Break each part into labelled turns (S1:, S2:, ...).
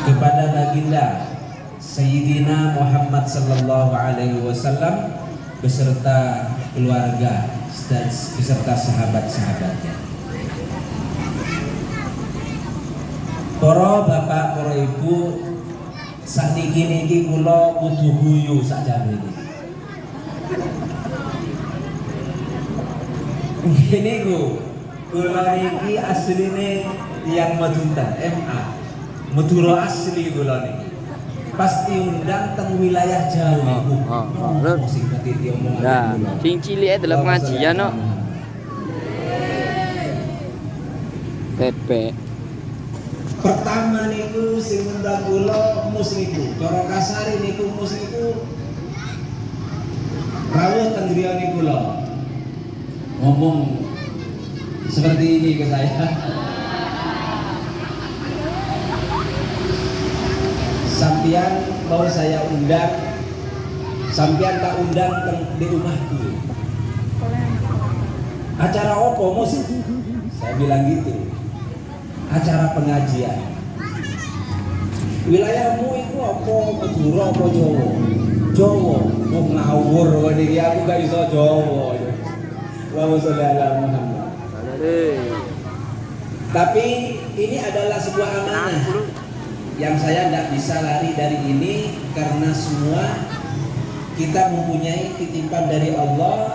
S1: kepada baginda Sayyidina Muhammad sallallahu alaihi wasallam beserta keluarga dan beserta sahabat-sahabatnya. Para bapak, para ibu, sakniki niki kula kudu guyu sakjane iki. Ngene ku, kula niki asline tiyang Madunten MA. Madura asli kula niki. Pasti undang teng wilayah Jawa. Sing tadi diomongan.
S2: Nah, sing cilik adalah pengajian no. Pepe.
S1: Pertama niku sing undang kula mus niku. Cara kasare niku mus niku rawuh teng griyane kula. Ngomong seperti ini ke saya. Sampian mau saya undang, sampian tak undang di rumahku. Acara apa mus? Saya bilang gitu. Acara pengajian. Wilayahmu itu apa? Madura apa Jawa? Jawa. Mau ngawur niki aku gak iso Jawa. Allahumma sholli ala Muhammad. Tapi ini adalah sebuah amanah yang saya tidak bisa lari dari ini, karena semua kita mempunyai titipan dari Allah,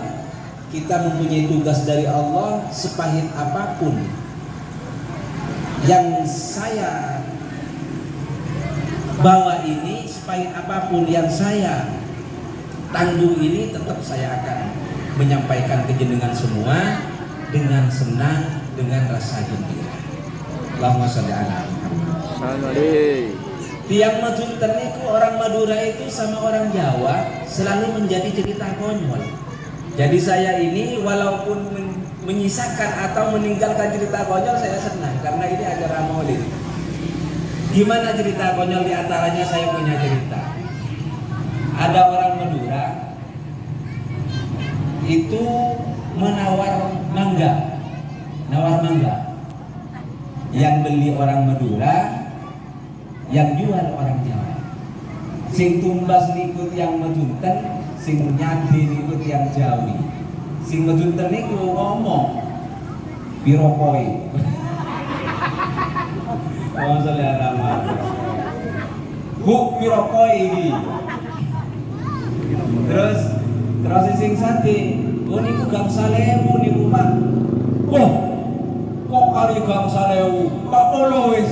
S1: kita mempunyai tugas dari Allah. Sepahit apapun yang saya bawa ini, sepahit apapun yang saya tanggung ini, tetap saya akan menyampaikan ke jenengan semua dengan senang, dengan rasa gembira. Allahumma sholli ala Muhammad. Tiang Madunten itu, orang Madura itu sama orang Jawa selalu menjadi cerita konyol. Jadi saya ini walaupun menyisakan atau meninggalkan cerita konyol, saya senang karena ini acara maulid. Gimana cerita konyol? Di antaranya saya punya cerita. Ada orang Madura itu menawar mangga, yang beli orang Madura, yang jual orang Jawa. Sing tumbas nikut yang Madunten, sing nyadi nikut yang Jawi. Sing Madunten niku ngomong piro koi. Oh selera mah. Bu piro koi iki. Terus sing sate, oh niku gangsal ewu niku Pak. Wah, kok kali gangsal ewu? 40 wis.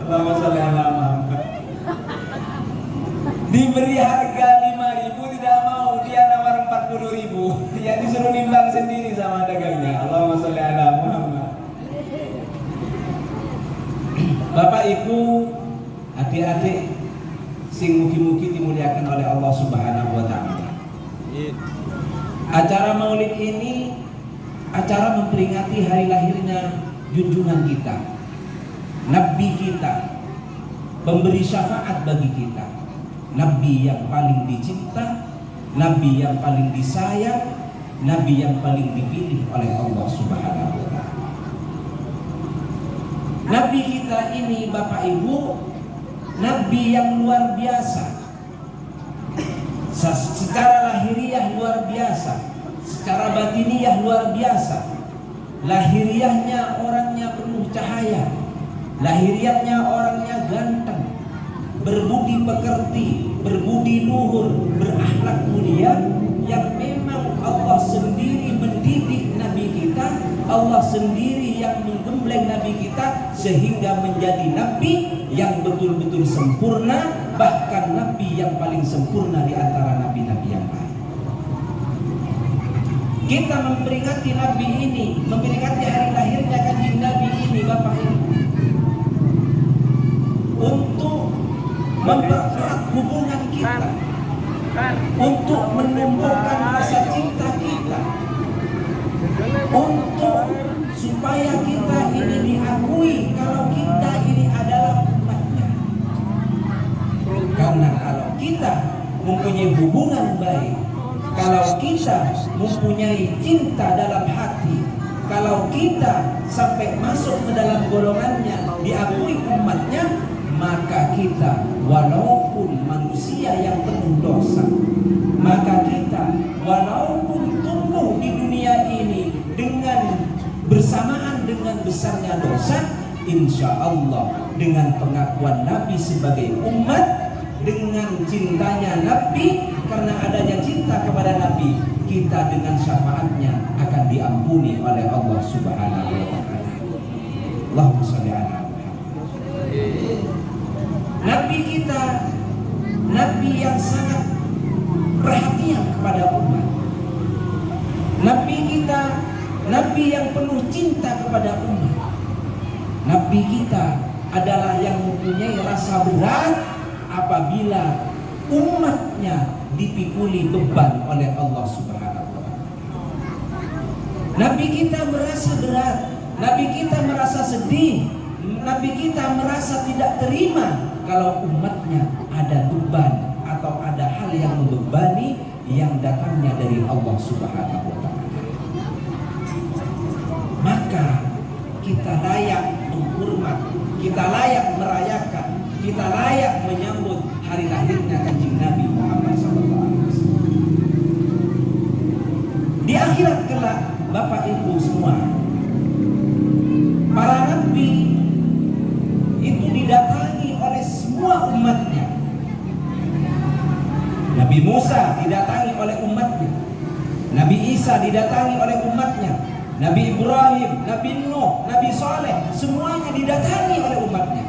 S1: Allahumma sholli ala Muhammad. Diberi harga 5.000 tidak mau, dia nawar 40.000. Dia disuruh nimbang sendiri sama dagangnya. Allahumma sholli ala Muhammad. Bapak Ibu, adik-adik sing mugi-mugi dimuliakan oleh Allah Subhanahu wa taala. Acara Maulid ini acara memperingati hari lahirnya junjungan kita, Nabi kita, pemberi syafaat bagi kita, Nabi yang paling dicinta, Nabi yang paling disayang, Nabi yang paling dipilih oleh Allah Subhanahu wa taala. Nabi kita ini Bapak Ibu, Nabi yang luar biasa. Secara lahiriah luar biasa, secara batiniah luar biasa. Lahiriahnya orangnya penuh cahaya, lahiriahnya orangnya ganteng, berbudi pekerti, berbudi luhur, berakhlak mulia, yang memang Allah sendiri mendidik Nabi kita, Allah sendiri yang menggembleng Nabi kita sehingga menjadi Nabi yang betul-betul sempurna, bahkan Nabi yang paling sempurna di antara Nabi-Nabi yang lain. Kita memperingati Nabi ini, memperingati hari lahirnya kanjeng Nabi ini Bapak Ibu, untuk mempererat hubungan kita, untuk menumbuhkan rasa cinta kita, untuk supaya kita ini diakui kalau kita ini adalah umatnya. Karena kalau kita mempunyai hubungan baik, kalau kita mempunyai cinta dalam hati, kalau kita sampai masuk ke dalam golongannya, diakui umatnya, maka kita walaupun manusia yang penuh dosa, maka kita walaupun tumbuh di dunia ini dengan bersamaan dengan besarnya dosa, insya Allah dengan pengakuan Nabi sebagai umat, dengan cintanya Nabi, karena adanya cinta kepada Nabi, kita dengan syafaatnya akan diampuni oleh Allah Subhanahu wa taala. Allahumma shalli ala Muhammad. Nabi kita, Nabi yang sangat perhatian kepada umat. Nabi kita, Nabi yang penuh cinta kepada umat. Nabi kita adalah yang mempunyai rasa berat apabila umatnya dipikuli beban oleh Allah Subhanahu wa taala. Nabi kita merasa berat, Nabi kita merasa sedih, Nabi kita merasa tidak terima kalau umatnya ada beban atau ada hal yang membebani yang datangnya dari Allah Subhanahu wa taala. Maka kita layak menghormat, kita layak merayakan, kita layak menyambut hari lahirnya Kanjeng Nabi Muhammad sallallahu alaihi wasallam. Di akhirat kelak, Bapak Ibu semua, para nabi itu didatangi oleh semua umatnya. Nabi Musa didatangi oleh umatnya, Nabi Isa didatangi oleh umatnya, Nabi Ibrahim, Nabi Nuh, Nabi Saleh, semuanya didatangi oleh umatnya.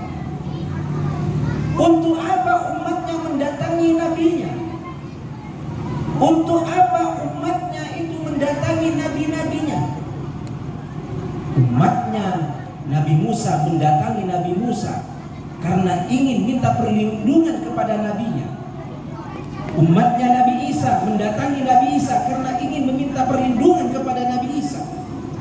S1: Untuk apa umatnya mendatangi nabinya? Untuk apa umatnya itu mendatangi nabi-nabinya? Umatnya Nabi Musa mendatangi Nabi Musa karena ingin minta perlindungan kepada nabinya. Umatnya Nabi Isa mendatangi Nabi Isa karena ingin meminta perlindungan kepada Nabi Isa.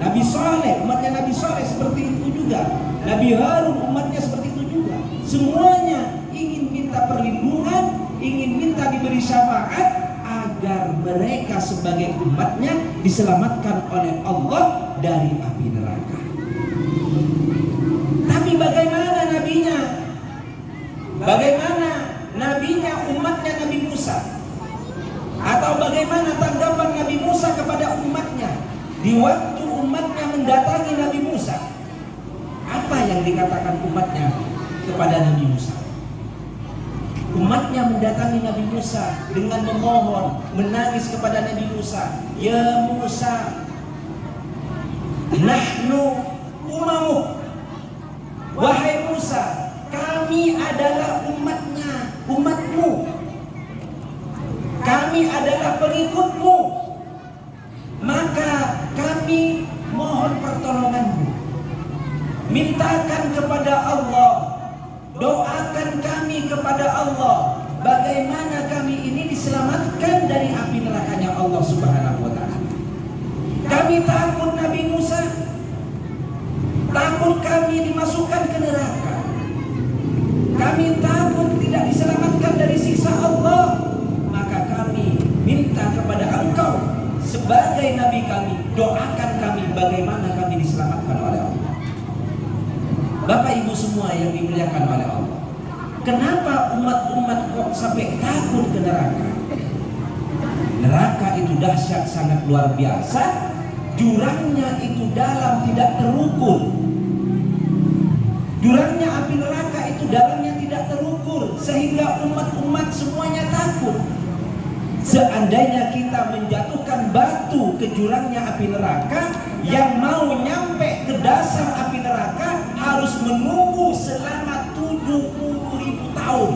S1: Nabi Saleh, umatnya Nabi Saleh seperti itu juga. Nabi Harun umatnya seperti itu juga. Semuanya ingin minta perlindungan, ingin minta diberi syafaat agar mereka sebagai umatnya diselamatkan oleh Allah dari api neraka. Tapi bagaimana nabinya? Bagaimana nabinya umatnya Nabi Musa? Atau bagaimana tanggapan Nabi Musa kepada umatnya di waktu umatnya mendatangi Nabi Musa? Apa yang dikatakan umatnya kepada Nabi Musa? Umatnya mendatangi Nabi Musa dengan memohon, menangis kepada Nabi Musa. Ya Musa, nahnu umamuk. Wahai Musa, kami adalah umatnya, umatmu. Kami adalah pengikutmu. Maka kami mohon pertolonganmu. Mintakan kepada Allah, doakan kami kepada Allah, bagaimana kami ini diselamatkan dari api nerakanya Allah Subhanahu wa taala. Kami takut Nabi Musa, takut kami dimasukkan ke neraka. Kami takut tidak diselamatkan dari siksa Allah. Maka kami minta kepada Engkau sebagai Nabi kami, doakan kami bagaimana kami diselamatkan oleh Allah. Bapak Ibu semua yang dimuliakan oleh Allah, kenapa umat-umat kok sampai takut ke neraka? Neraka itu dahsyat, sangat luar biasa. Jurangnya itu dalam, tidak terukur. Jurangnya api neraka itu dalamnya tidak terukur, sehingga umat-umat semuanya takut. Seandainya kita menjatuhkan batu ke jurangnya api neraka, yang mau nyampe ke dasar api neraka harus menunggu selama 70.000 tahun.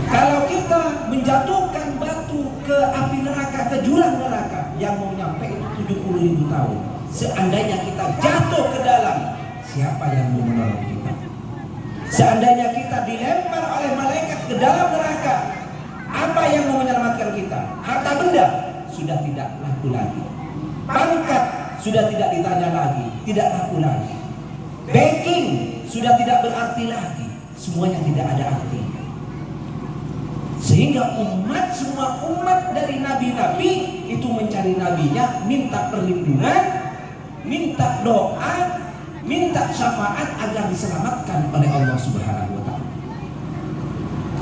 S1: Kalau kita menjatuhkan batu ke api neraka, ke jurang neraka, yang mau nyampe itu 70.000 tahun. Seandainya kita jatuh ke dalam, siapa yang mau menolong kita? Seandainya kita dilempar oleh malaikat ke dalam neraka, apa yang mau menyelamatkan kita? Harta benda sudah tidak laku lagi. Pangkat sudah tidak ditanya lagi, tidak laku lagi. Backing sudah tidak berarti lagi, semuanya tidak ada artinya. Sehingga semua umat dari nabi-nabi itu mencari nabinya, minta perlindungan, minta doa, minta syafaat agar diselamatkan oleh Allah Subhanahu wa taala.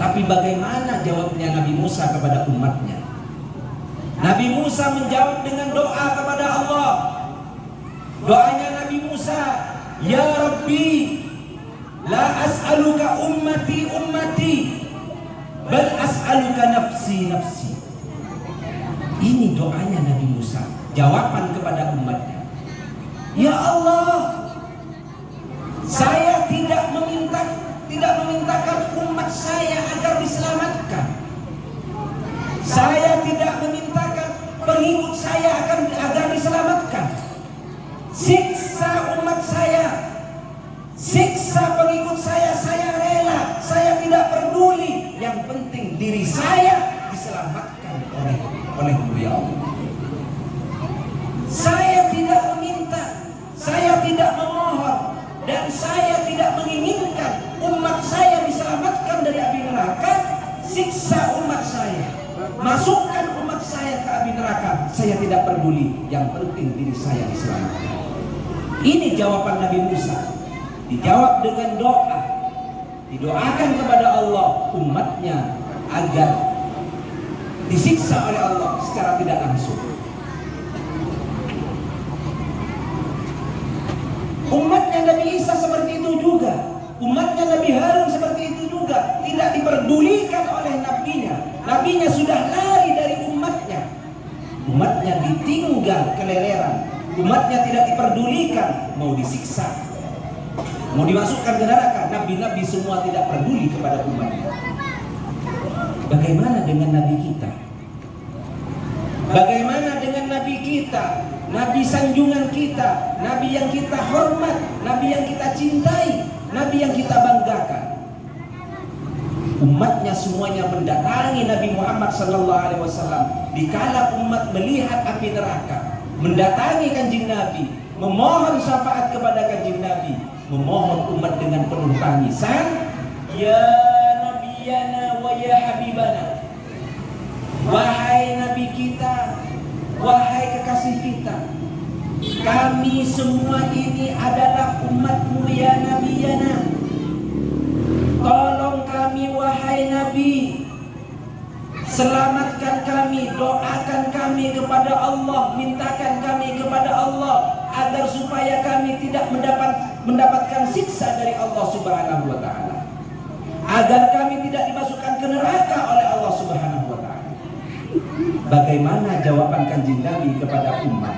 S1: Tapi bagaimana jawabnya Nabi Musa kepada umatnya? Nabi Musa menjawab dengan doa kepada Allah. Doanya Nabi Musa, "Ya Rabbi, la as'aluka ummati bal as'aluka nafsi." Ini doanya Nabi Musa, jawaban kepada umatnya. Ya Allah, saya tidak memintakan umat saya agar diselamatkan. Saya tidak memintakan pengikut saya agar diselamatkan. Siksa umat saya, siksa pengikut saya rela, saya tidak peduli. Yang penting diri saya diselamatkan oleh beliau. Saya tidak meminta, saya tidak memohon, dan saya tidak menginginkan umat saya diselamatkan dari api neraka. Siksa umat saya, masukkan umat saya ke api neraka, saya tidak peduli. Yang penting diri saya diselamatkan. Ini jawaban Nabi Musa. Dijawab dengan doa, didoakan kepada Allah umatnya agar disiksa oleh Allah secara tidak langsung. Umatnya Nabi Isa seperti itu juga, umatnya Nabi Harun seperti itu juga, tidak diperdulikan oleh nabinya. Nabinya sudah lari dari umatnya, umatnya ditinggal keleleran, umatnya tidak diperdulikan, mau disiksa, mau dimasukkan ke neraka. Nabi-nabi semua tidak peduli kepada umatnya. Bagaimana dengan Nabi kita? Bagaimana dengan Nabi kita? Nabi sanjungan kita, Nabi yang kita hormat, Nabi yang kita cintai, Nabi yang kita banggakan. Umatnya semuanya mendatangi Nabi Muhammad SAW. Dikala umat melihat api neraka, mendatangi kanjeng Nabi, memohon syafaat kepada kanjeng Nabi, memohon umat dengan penuh tangisan, "Ya Nabiyana wa ya Habibana." Wahai Nabi kita, wahai kekasih kita, kami semua ini adalah umatmu ya Nabiyana. Tolong kami wahai Nabi, selamatkan kami, doakan kami kepada Allah, mintakan kami kepada Allah agar supaya kami tidak mendapatkan siksa dari Allah Subhanahu wa taala, agar kami tidak dimasukkan ke neraka oleh Allah Subhanahu wa taala. Bagaimana jawaban kanjeng Nabi kepada umat?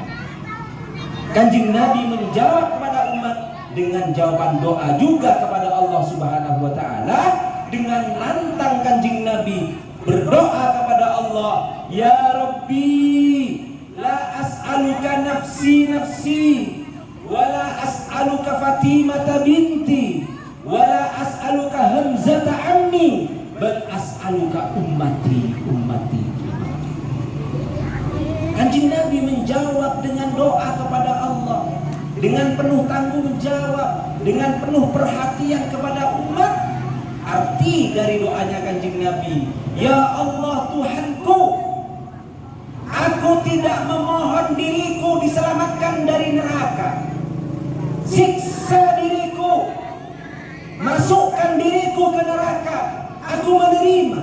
S1: Kanjeng Nabi menjawab kepada umat dengan jawaban doa juga kepada Allah Subhanahu wa taala. Dengan lantang kanjeng Nabi berdoa kepada Allah, "Ya Rabbi, la as'aluka nafsi wa la as'aluka Fatimata binti wa la as'aluka Hamzata ammi bal as'aluka ummati." Kanjeng Nabi menjawab dengan doa kepada Allah, dengan penuh tanggung jawab, dengan penuh perhatian kepada umat. Arti dari doanya kanjeng Nabi, "Ya Allah Tuhanku, aku tidak memohon diriku diselamatkan dari neraka. Siksa diriku, masukkan diriku ke neraka, aku menerima.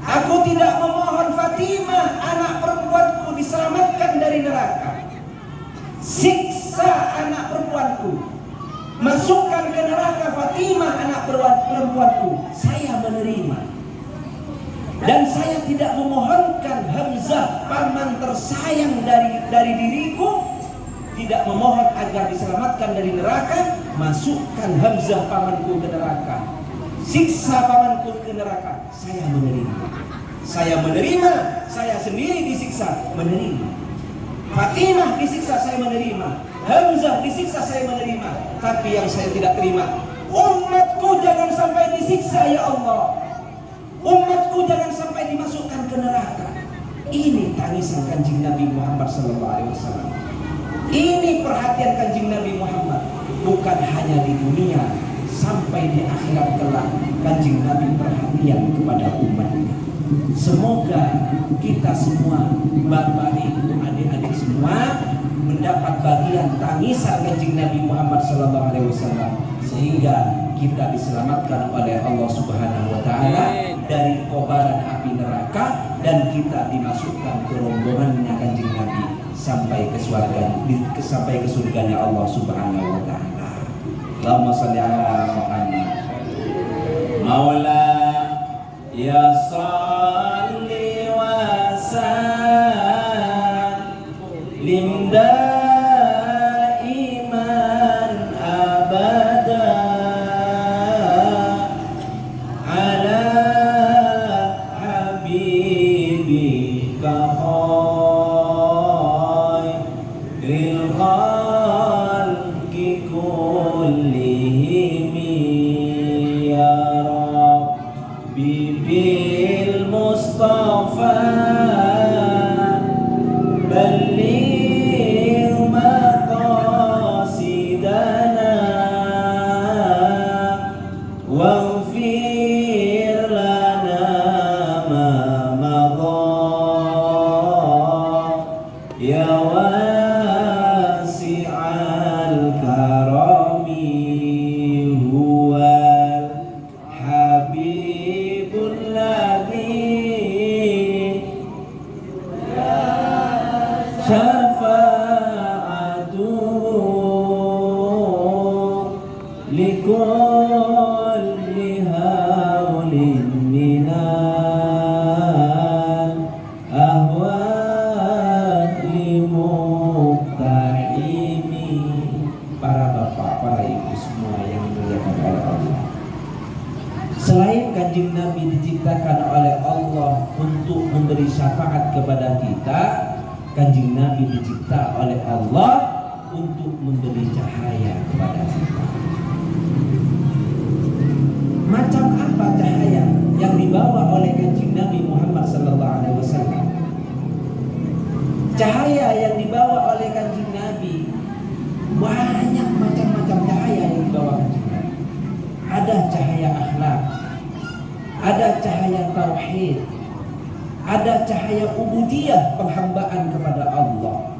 S1: Aku tidak memohon Fatimah, anak perempuanku, diselamatkan dari neraka. Siksa anak perempuanku, masukkan ke neraka Fatimah, anak perempuanku, saya menerima. Dan saya tidak memohonkan Hamzah, paman tersayang dari diriku, tidak memohon agar diselamatkan dari neraka. Masukkan Hamzah pamanku ke neraka, siksa pamanku ke neraka, saya menerima. Saya menerima, saya sendiri disiksa, menerima. Fatimah disiksa, saya menerima. Hamzah disiksa, saya menerima. Tapi yang saya tidak terima, umatku jangan sampai disiksa ya Allah. Umatku jangan sampai dimasukkan ke neraka. Ini tangisan kanjeng Nabi Muhammad SAW. Ini perhatian kanjeng Nabi Muhammad, bukan hanya di dunia, sampai di akhirat kelak Kanjeng Nabi perhatian kepada umatnya. Semoga kita semua, bapak ibu adik-adik semua, mendapat bagian tangisan Kanjeng Nabi Muhammad SAW, sehingga kita diselamatkan oleh Allah Subhanahu wa taala dari kobaran api neraka, dan kita dimasukkan ke rombongannya Kanjeng Nabi sampai ke surga, sampai ke surganya Allah Subhanahu wa taala. Allahumma shalli ala Muhammad. Maula ya salli wa sallim daiman abada ala habibika khairil khalqi kullihim ya Rabbi bil Mustafa balligh maqasidana waghfir lana ma madha ya wasi'al karami huwal habibul ladzi syafa'atuhu likulli haulin minal ahwali muqtahimi. Para bapak, para ibu semua yang dimuliakan oleh Allah, selain Kanjeng Nabi diciptakan oleh Allah untuk memberi syafaat kepada kita, Kanjeng Nabi dicipta oleh Allah untuk memberi cahaya kepada kita. Macam apa cahaya yang dibawa oleh Kanjeng Nabi Muhammad SAW? Cahaya yang dibawa oleh Kanjeng Nabi, banyak macam-macam cahaya yang dibawa Kanjeng Nabi. Ada cahaya akhlak, ada cahaya tauhid, ada cahaya ubudiyah, penghambaan kepada Allah.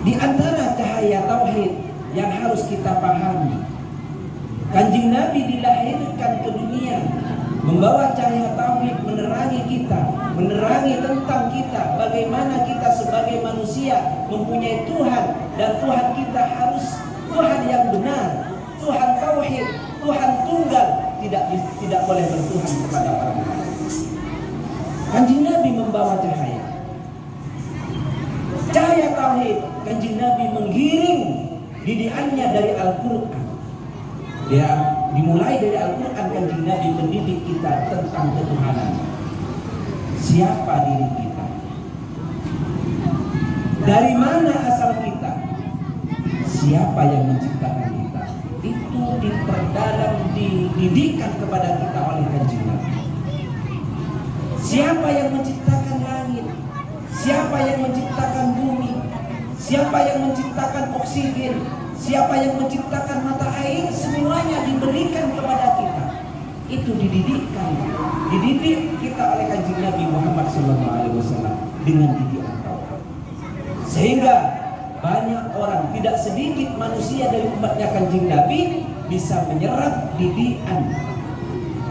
S1: Di antara cahaya tauhid yang harus kita pahami, Kanjeng Nabi dilahirkan ke dunia membawa cahaya tauhid, menerangi kita, menerangi tentang kita, bagaimana kita sebagai manusia mempunyai Tuhan, dan Tuhan kita harus Tuhan yang benar, Tuhan tauhid, Tuhan tunggal, tidak boleh bertuhan kepada orang lain. Kanjeng Nabi membawa cahaya tauhid. Kanjeng Nabi menggiring didikannya dari Al-Quran. Dia dimulai dari Al-Quran. Kanjeng Nabi mendidik kita tentang ketuhanan. Siapa diri kita? Dari mana asal kita? Siapa yang menciptakan kita? Itu diperdalam, dididikan kepada kita oleh Kanjeng Nabi. Siapa yang menciptakan langit? Siapa yang menciptakan bumi? Siapa yang menciptakan oksigen? Siapa yang menciptakan mata air? Semuanya diberikan kepada kita. Itu dididik kita oleh Kanjeng Nabi Muhammad SAW dengan didikan tauhid. Sehingga banyak orang, tidak sedikit manusia dari umatnya Kanjeng Nabi bisa menyerap didikan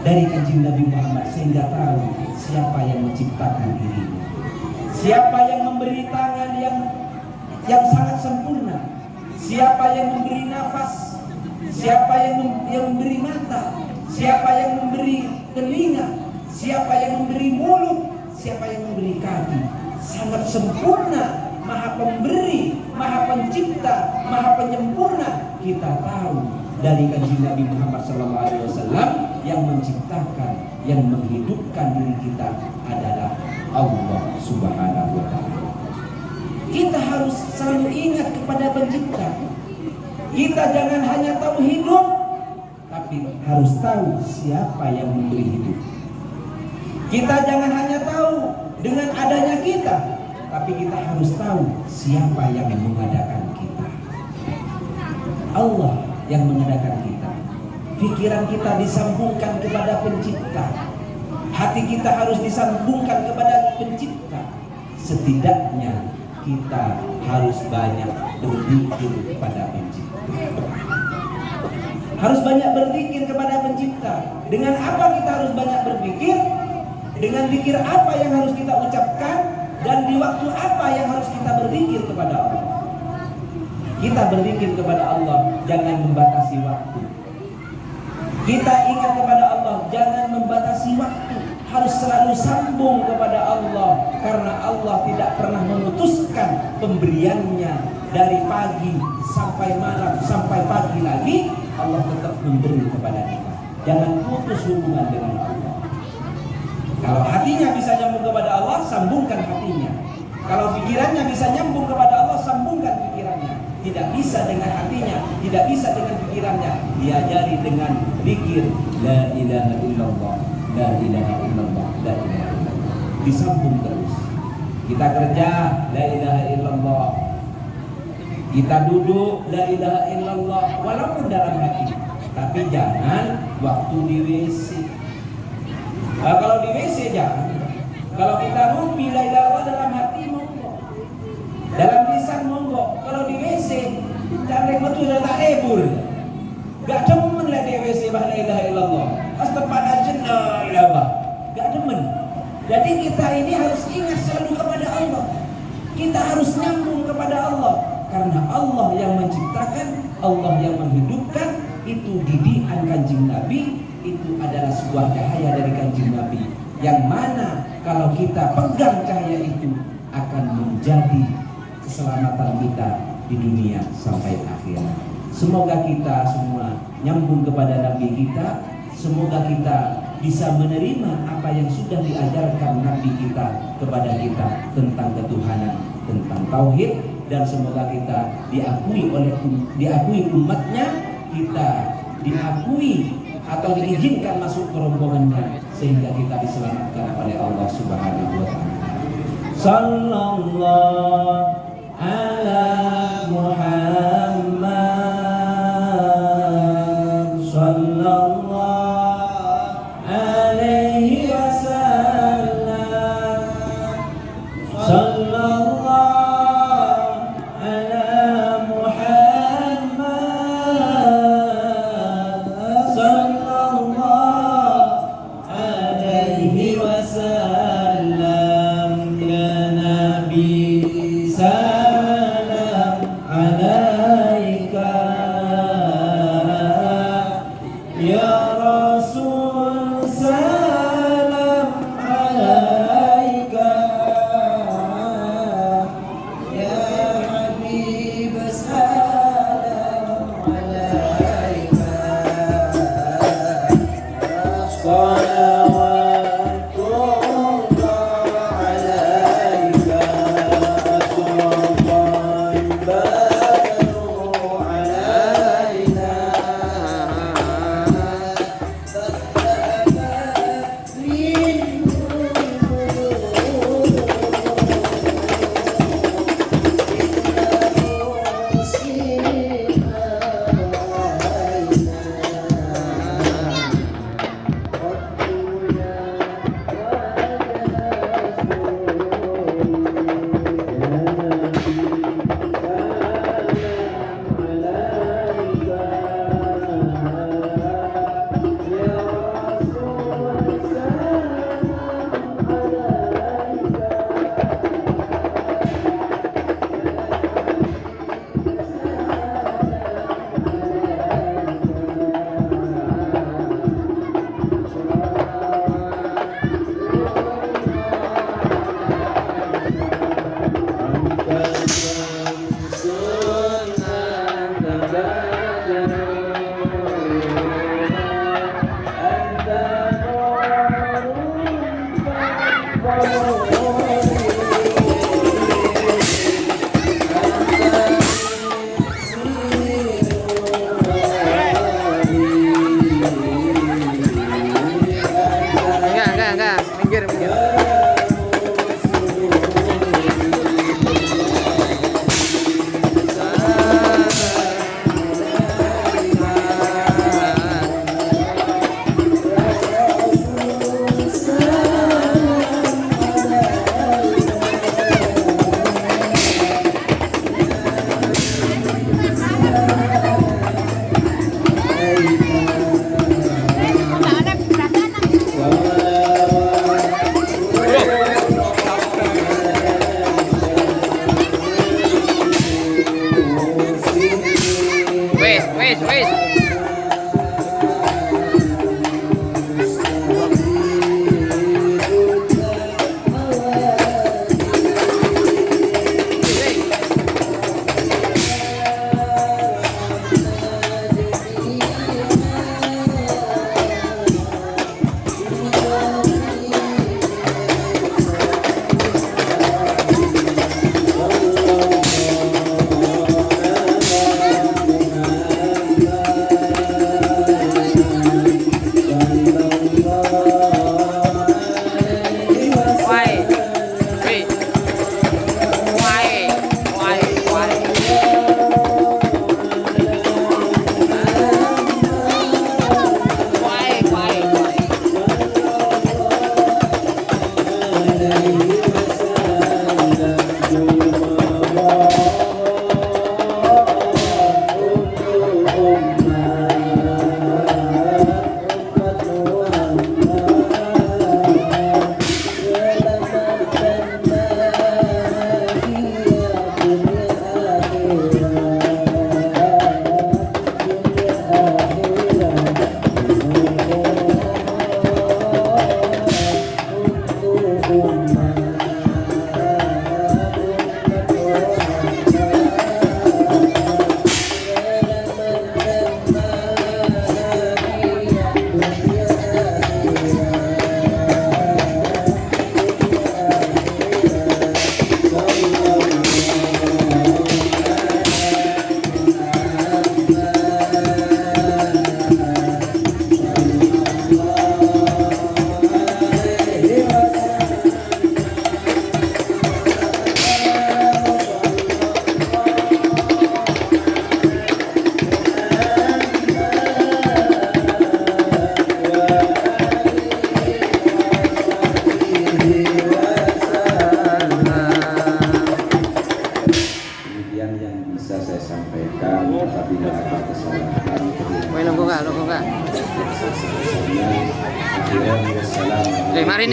S1: dari Kanjeng Nabi Muhammad, sehingga tahu siapa yang menciptakan dirinya, siapa yang memberi tangan yang sangat sempurna, siapa yang memberi nafas, siapa yang memberi mata, siapa yang memberi telinga, siapa yang memberi mulut, siapa yang memberi kaki. Sangat sempurna, maha pemberi, maha pencipta, maha penyempurna. Kita tahu dari Kanjeng Nabi Muhammad SAW, yang menciptakan, yang menghidupkan diri kita adalah Allah Subhanahu wa Ta'ala. Kita harus selalu ingat kepada pencipta. Kita jangan hanya tahu hidup, tapi harus tahu siapa yang memberi hidup. Kita jangan hanya tahu dengan adanya kita, tapi kita harus tahu siapa yang mengadakan kita. Allah yang mengadakan kita. Pikiran kita disambungkan kepada Pencipta. Hati kita harus disambungkan kepada Pencipta. Setidaknya kita harus banyak berzikir kepada Pencipta. Harus banyak berzikir kepada Pencipta. Dengan apa kita harus banyak berpikir? Dengan zikir apa yang harus kita ucapkan? Dan di waktu apa yang harus kita berzikir kepada Allah? Kita berzikir kepada Allah, jangan membatasi waktu. Kita ingat kepada Allah, jangan membatasi waktu. Harus selalu sambung kepada Allah, karena Allah tidak pernah memutuskan pemberiannya dari pagi sampai malam sampai pagi lagi. Allah tetap memberi kepada kita. Jangan putus hubungan dengan Allah. Kalau hatinya bisa nyambung kepada Allah, sambungkan hatinya. Kalau pikirannya bisa nyambung kepada Allah, sambungkan pikirannya. Tidak bisa dengan hatinya, tidak bisa dengan pikirannya, diajari dengan zikir la ilaha illallah, la ilaha illallah, la ilaha illallah. Disambung terus. Kita kerja la ilaha illallah. Kita duduk la ilaha illallah walaupun dalam hati. Tapi jangan waktu di WC. Kalau di WC jangan. Kalau kita ngumpi la ilaha illallah dalam hati monggo. Dalam lisan monggo. Kalau di WC cari betul tak lebur. Gak demen lah di WC bah la ilaha illallah. Pas tempat ajen la ilaha. Gak demen. Jadi kita ini harus ingat selalu kepada Allah. Kita harus nyambung kepada Allah. Karena Allah yang menciptakan, Allah yang menghidupkan. Itu didikan Kanjeng Nabi. Itu adalah sebuah cahaya dari Kanjeng Nabi. Yang mana kalau kita pegang cahaya itu akan menjadi keselamatan kita di dunia sampai akhirat. Semoga kita semua nyambung kepada Nabi kita. Semoga kita bisa menerima apa yang sudah diajarkan Nabi kita kepada kita tentang ketuhanan, tentang tauhid, dan semoga kita diakui umatnya, kita diakui atau diizinkan masuk ke rombongannya sehingga kita diselamatkan oleh Allah Subhanahu wa taala. Sallallahu ala Muhammad sallallahu alaihi wasallam sallallahu ala Muhammad sallallahu alaihi wasallam ya Nabi salam ala
S2: Wes.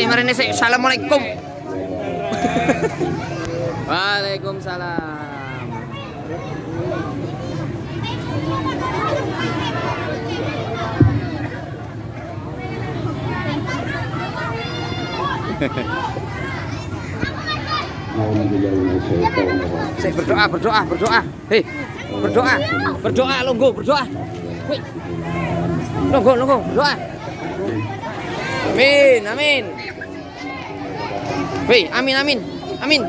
S2: Mari nih, assalamualaikum. Waalaikumsalam. Berdoa. Hei, berdoa, longgo, berdoa. Wih. Longgo, berdoa. Amin. Wih, amin. Amin.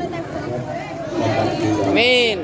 S2: Amin.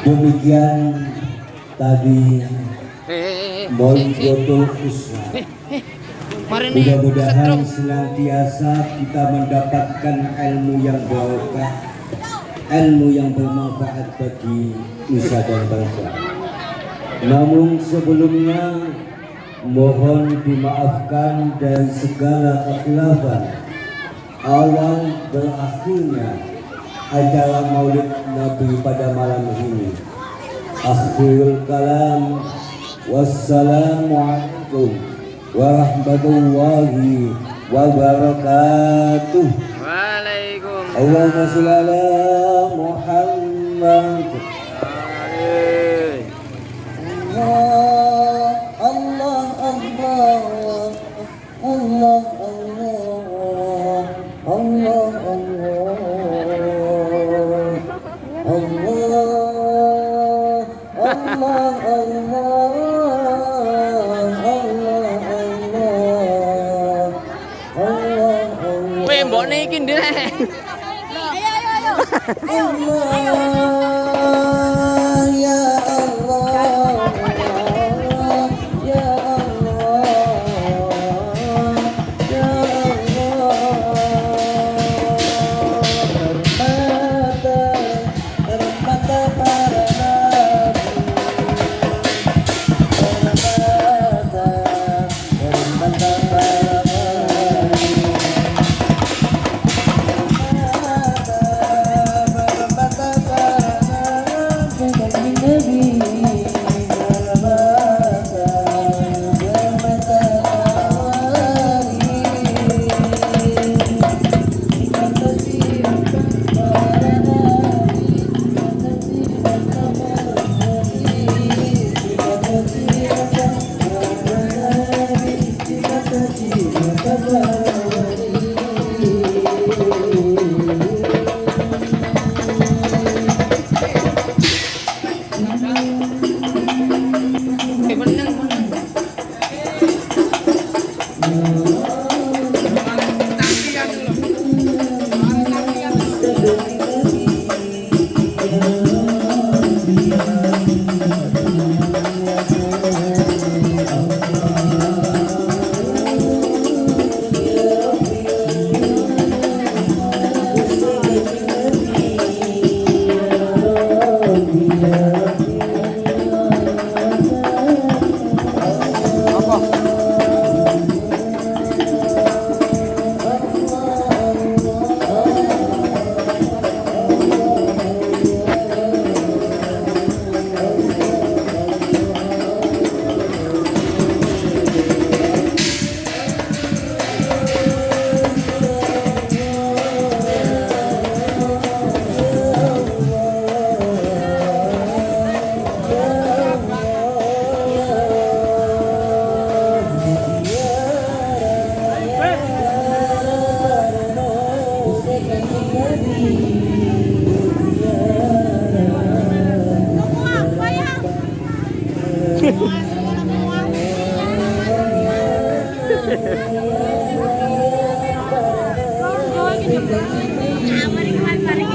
S3: Demikian tadi Mau'izatul Usra. Mudah-mudahan senantiasa kita mendapatkan ilmu yang barokah, ilmu yang bermanfaat bagi nusa dan bangsa. Namun sebelumnya mohon dimaafkan dari segala kekhilafan awal berakhirnya acara Maulid Nabi pada malam ini. Akhirul kalam, wassalamualaikum warahmatullahi wabarakatuh.
S2: Waalaikumsalam.
S3: Allahumma sholli ala Muhammad.
S2: Mbok niki ndek.
S3: Ayo. Allah ya Allah. Ya Allah. Ya Allah.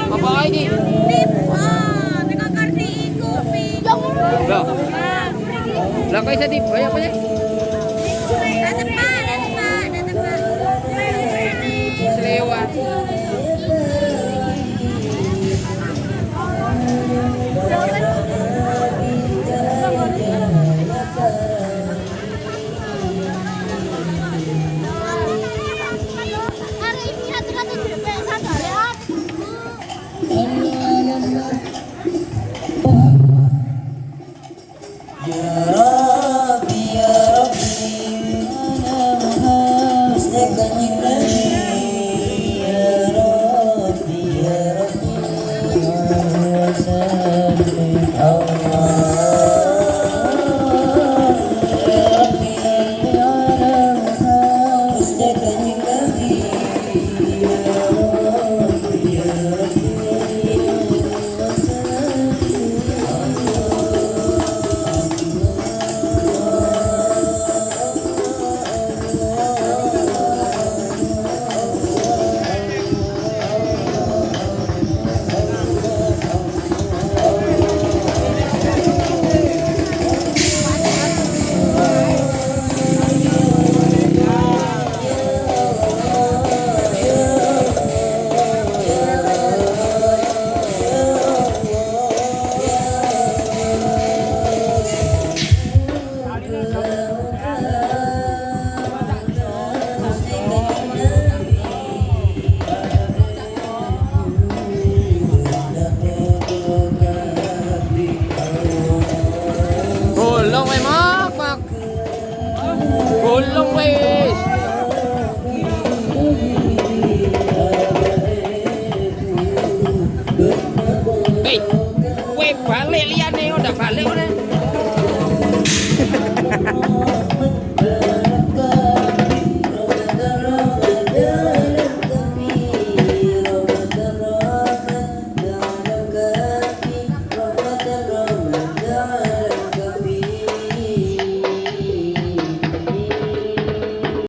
S2: Apa ini? Lah, lah kok bisa dibayar apa ya?